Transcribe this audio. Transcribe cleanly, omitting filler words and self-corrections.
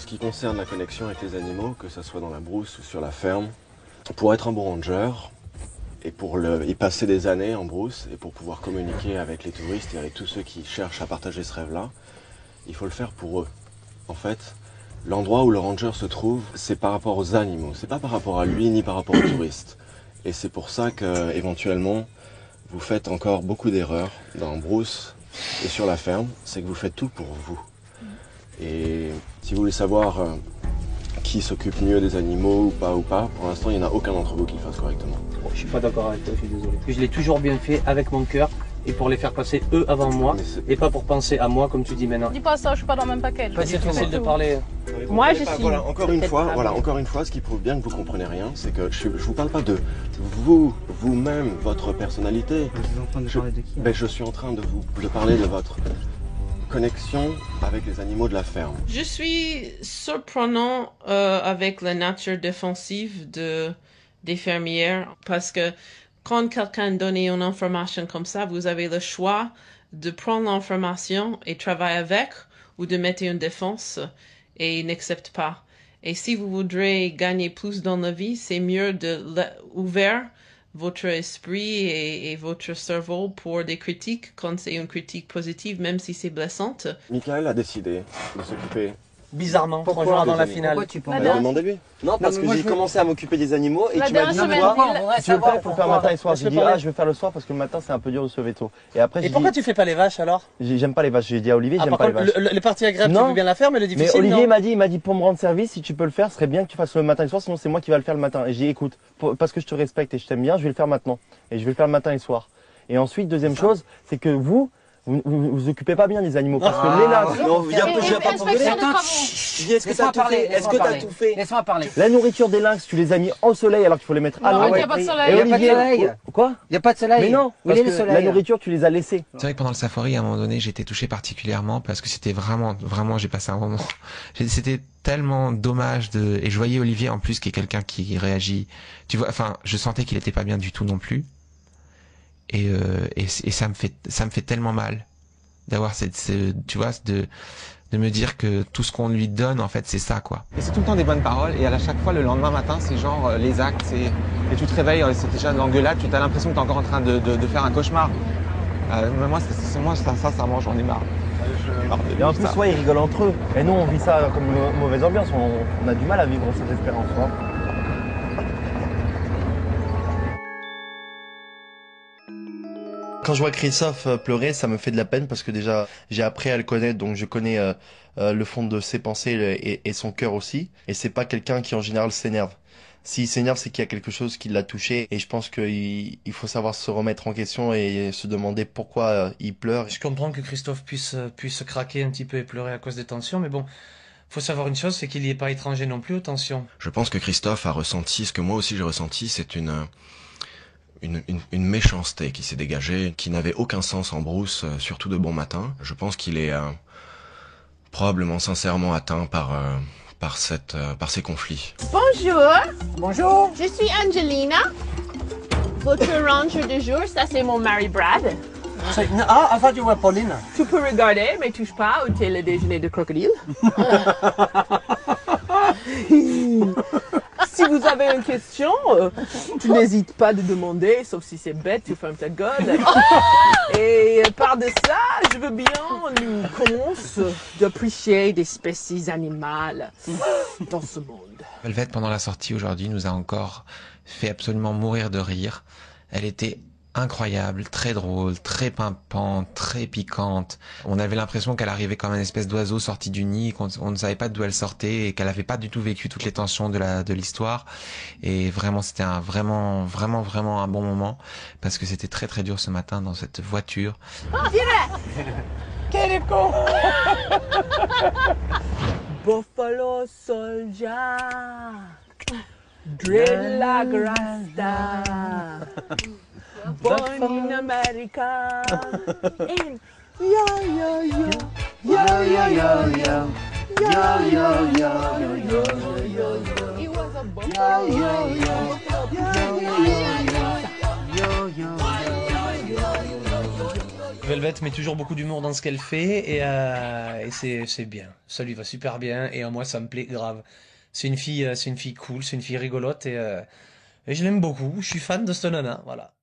ce qui concerne la connexion avec les animaux, que ce soit dans la brousse ou sur la ferme, pour être un bon ranger et pour y passer des années en brousse et pour pouvoir communiquer avec les touristes et avec tous ceux qui cherchent à partager ce rêve-là, il faut le faire pour eux. En fait, l'endroit où le ranger se trouve, c'est par rapport aux animaux, c'est pas par rapport à lui ni par rapport aux touristes. Et c'est pour ça que, éventuellement, vous faites encore beaucoup d'erreurs dans brousse et sur la ferme, c'est que vous faites tout pour vous. Et si vous voulez savoir qui s'occupe mieux des animaux ou pas, pour l'instant il n'y en a aucun d'entre vous qui le fasse correctement. Bon, je suis pas d'accord avec toi, je suis désolé. Je l'ai toujours bien fait avec mon cœur et pour les faire passer eux avant moi et pas pour penser à moi comme tu dis maintenant. Dis pas ça, je suis pas dans le même paquet. C'est difficile de parler. Moi je suis. Voilà, encore une fois, ce qui prouve bien que vous comprenez rien, c'est que je vous parle pas de vous-même, votre personnalité. Vous êtes en train de parler de qui Ben, je suis en train de parler de votre connexion avec les animaux de la ferme. Je suis surprenant avec la nature défensive des fermières parce que quand quelqu'un donne une information comme ça, vous avez le choix de prendre l'information et travailler avec ou de mettre une défense et ils n'acceptent pas. Et si vous voudrez gagner plus dans la vie, c'est mieux d'ouvrir votre esprit et votre cerveau pour des critiques quand c'est une critique positive, même si c'est blessante. Michael a décidé de s'occuper. Bizarrement, 3 jours dans la finale. Pourquoi tu penses Demandez-lui. Non, parce que j'ai commencé à m'occuper des animaux et La tu m'as dit dernière semaine, toi, il- tu veux pas, il faut faire matin et soir. Je J'ai peux dit parler. je vais faire le soir parce que le matin c'est un peu dur de se lever tôt. Et après Et j'ai pourquoi dit tu fais pas les vaches alors? j'aime pas les vaches. J'ai dit à Olivier j'aime Par pas les contre, vaches. les parties agréables, tu Non. veux bien la faire, mais le Mais difficile, Olivier non. il m'a dit pour me rendre service, si tu peux le faire, ce serait bien que tu fasses le matin et le soir, sinon c'est moi qui va le faire le matin. Et j'ai dit écoute, parce que je te respecte et je t'aime bien, je vais le faire maintenant. Et je vais le faire le matin et le soir. Et ensuite, deuxième chose, c'est que vous occupez pas bien les animaux. Parce que les lynx, non, viens pas pour gueuler. Attends, Est-ce que laisse-moi t'as tout parler, fait? Est-ce laisse-moi que t'as parler. tout fait? Laisse-moi parler. La nourriture des lynx, tu les as mis au soleil alors qu'il faut les mettre à Non, l'ombre. il n'y a pas de Et soleil. Il y a pas de Olivier, soleil. quoi? Il n'y a pas de soleil. Mais non, Où parce est le que soleil? la nourriture, tu les as laissées. C'est vrai que pendant le safari, à un moment donné, j'ai été touché particulièrement parce que c'était vraiment, j'ai passé un moment. C'était tellement dommage et je voyais Olivier en plus qui est quelqu'un qui réagit. Tu vois, enfin, je sentais qu'il était pas bien du tout non plus. Et ça me fait tellement mal d'avoir tu vois, de me dire que tout ce qu'on lui donne, en fait, c'est ça, quoi. Et c'est tout le temps des bonnes paroles, et à chaque fois, le lendemain matin, c'est genre les actes, et tu te réveilles, c'est déjà de l'engueulade, tu as l'impression que tu es encore en train de faire un cauchemar. Mais moi, sincèrement, j'en ai marre. Et en plus, ouais, ils rigolent entre eux. Et nous, on vit ça comme une mauvaise ambiance. On a du mal à vivre cette expérience. Hein. Quand je vois Christophe pleurer, ça me fait de la peine parce que déjà, j'ai appris à le connaître, donc je connais le fond de ses pensées et son cœur aussi. Et c'est pas quelqu'un qui en général s'énerve. S'il s'énerve, c'est qu'il y a quelque chose qui l'a touché. Et je pense qu'il faut savoir se remettre en question et se demander pourquoi il pleure. Je comprends que Christophe puisse craquer un petit peu et pleurer à cause des tensions, mais bon, faut savoir une chose, c'est qu'il n'y est pas étranger non plus aux tensions. Je pense que Christophe a ressenti ce que moi aussi j'ai ressenti, c'est une méchanceté qui s'est dégagée, qui n'avait aucun sens en brousse, surtout de bon matin. Je pense qu'il est probablement sincèrement atteint par ces conflits. Bonjour, Bonjour. je suis Angelina. Votre ranger de jour, ça c'est mon mari Brad. Ah, I thought you were Pauline. Tu peux regarder, mais touche pas ou t'es le déjeuner de crocodile. Si vous avez une question, tu n'hésites pas de demander, sauf si c'est bête, tu fermes ta gueule. Et par de ça, je veux bien nous commence d'apprécier des espèces animales dans ce monde. Velvet, pendant la sortie aujourd'hui, nous a encore fait absolument mourir de rire. Elle était incroyable, très drôle, très pimpante, très piquante. On avait l'impression qu'elle arrivait comme une espèce d'oiseau sorti du nid, qu'on ne savait pas d'où elle sortait et qu'elle avait pas du tout vécu toutes les tensions de l'histoire. Et vraiment, c'était vraiment un bon moment parce que c'était très très dur ce matin dans cette voiture. Quel est con. Buffalo Soldier, dreadlock Rasta, born in America, and yo yo yo, yo yo yo yo, yo yo yo yo yo yo yo. It was a buffalo. Yo yo yo, yo yo yo yo, yo yo yo. Velvet met toujours beaucoup d'humour dans ce qu'elle fait et c'est bien. Ça lui va super bien et moi ça me plaît grave. C'est une fille cool, c'est une fille rigolote et je l'aime beaucoup. Je suis fan de cette nana, voilà.